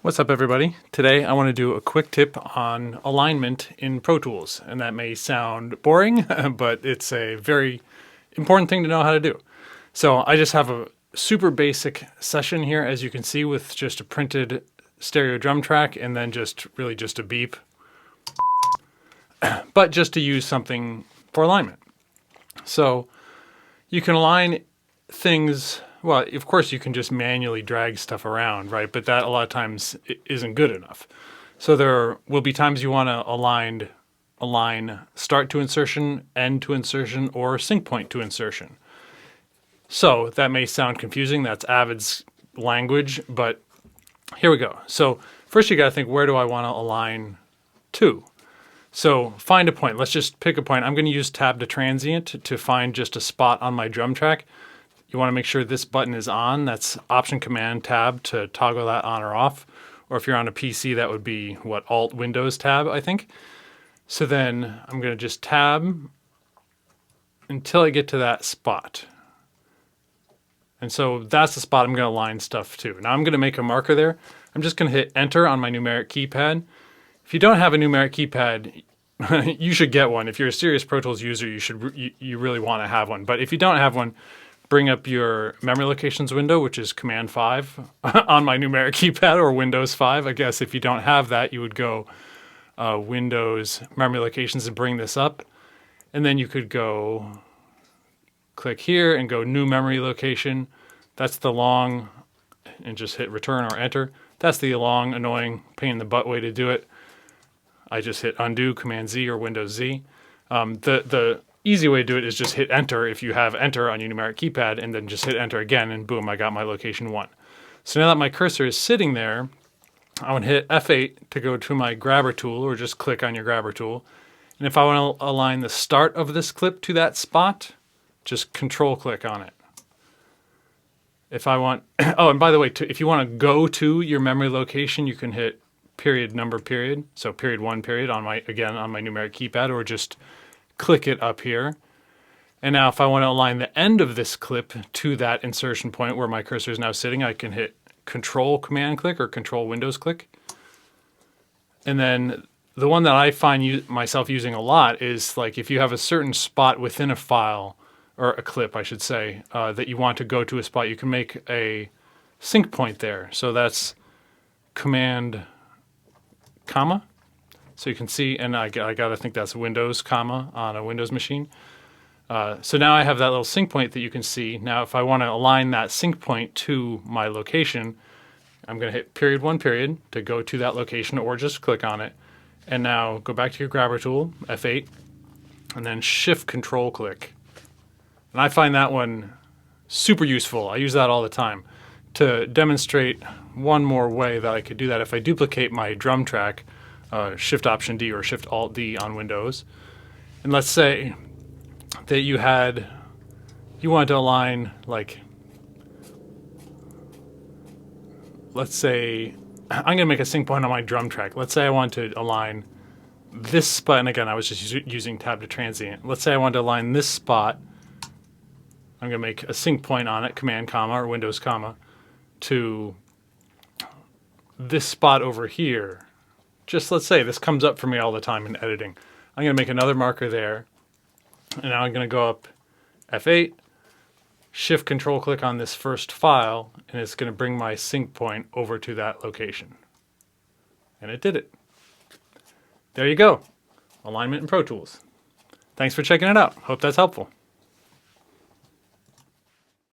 What's up, everybody? Today I want to do a quick tip on alignment in Pro Tools, and that may sound boring, but it's a very important thing to know how to do. So I just have a super basic session here, as you can see, with just a printed stereo drum track and then just a beep, but just to use something for alignment. So you can align things. Well, of course, you can just manually drag stuff around, right? But that a lot of times isn't good enough. So there will be times you want to align start to insertion, end to insertion, or sync point to insertion. So that may sound confusing. That's Avid's language, but here we go. So first you got to think, where do I want to align to? So find a point. Let's just pick a point. I'm going to use tab to transient to find just a spot on my drum track. You want to make sure this button is on. That's Option Command Tab to toggle that on or off. Or if you're on a PC, that would be Alt Windows Tab, I think. So then I'm going to just tab until I get to that spot. And so that's the spot I'm going to align stuff to. Now I'm going to make a marker there. I'm just going to hit Enter on my numeric keypad. If you don't have a numeric keypad, you should get one. If you're a serious Pro Tools user, you really want to have one. But if you don't have one, bring up your memory locations window, which is Command 5 on my numeric keypad, or Windows 5. I guess if you don't have that, you would go Windows memory locations and bring this up. And then you could go click here and go new memory location. That's the long, and just hit return or enter. That's the long, annoying, pain in the butt way to do it. I just hit undo, Command Z or Windows Z. The easy way to do it is just hit enter if you have enter on your numeric keypad, and then just hit enter again, and boom, I got my location 1. So now that my cursor is sitting there, I would hit F8 to go to my grabber tool, or just click on your grabber tool. And if I want to align the start of this clip to that spot, just control click on it. If I want, oh, and by the way, if you want to go to your memory location, you can hit period number period. So period 1 period on my numeric keypad, or just click it up here. And now if I want to align the end of this clip to that insertion point where my cursor is now sitting, I can hit Control Command click or Control Windows click. And then the one that I find myself using a lot is, like, if you have a certain spot within a file, or a clip I should say, that you want to go to a spot, you can make a sync point there. So that's Command comma. So you can see, and I gotta think that's Windows comma on a Windows machine. So now I have that little sync point that you can see. Now if I want to align that sync point to my location, I'm going to hit period 1 period to go to that location, or just click on it. And now go back to your grabber tool, F8, and then Shift Control click. And I find that one super useful. I use that all the time. To demonstrate one more way that I could do that, if I duplicate my drum track, Shift Option D or Shift Alt D on Windows, and let's say that you wanted to align, like, let's say I'm going to make a sync point on my drum track. Let's say I want to align this spot, and again I was just using tab to transient. Let's say I want to align this spot. I'm going to make a sync point on it, Command comma or Windows comma, to this spot over here. Just let's say this comes up for me all the time in editing. I'm going to make another marker there. And now I'm going to go up F8, Shift Control click on this first file, and it's going to bring my sync point over to that location. And it did it. There you go. Alignment in Pro Tools. Thanks for checking it out. Hope that's helpful.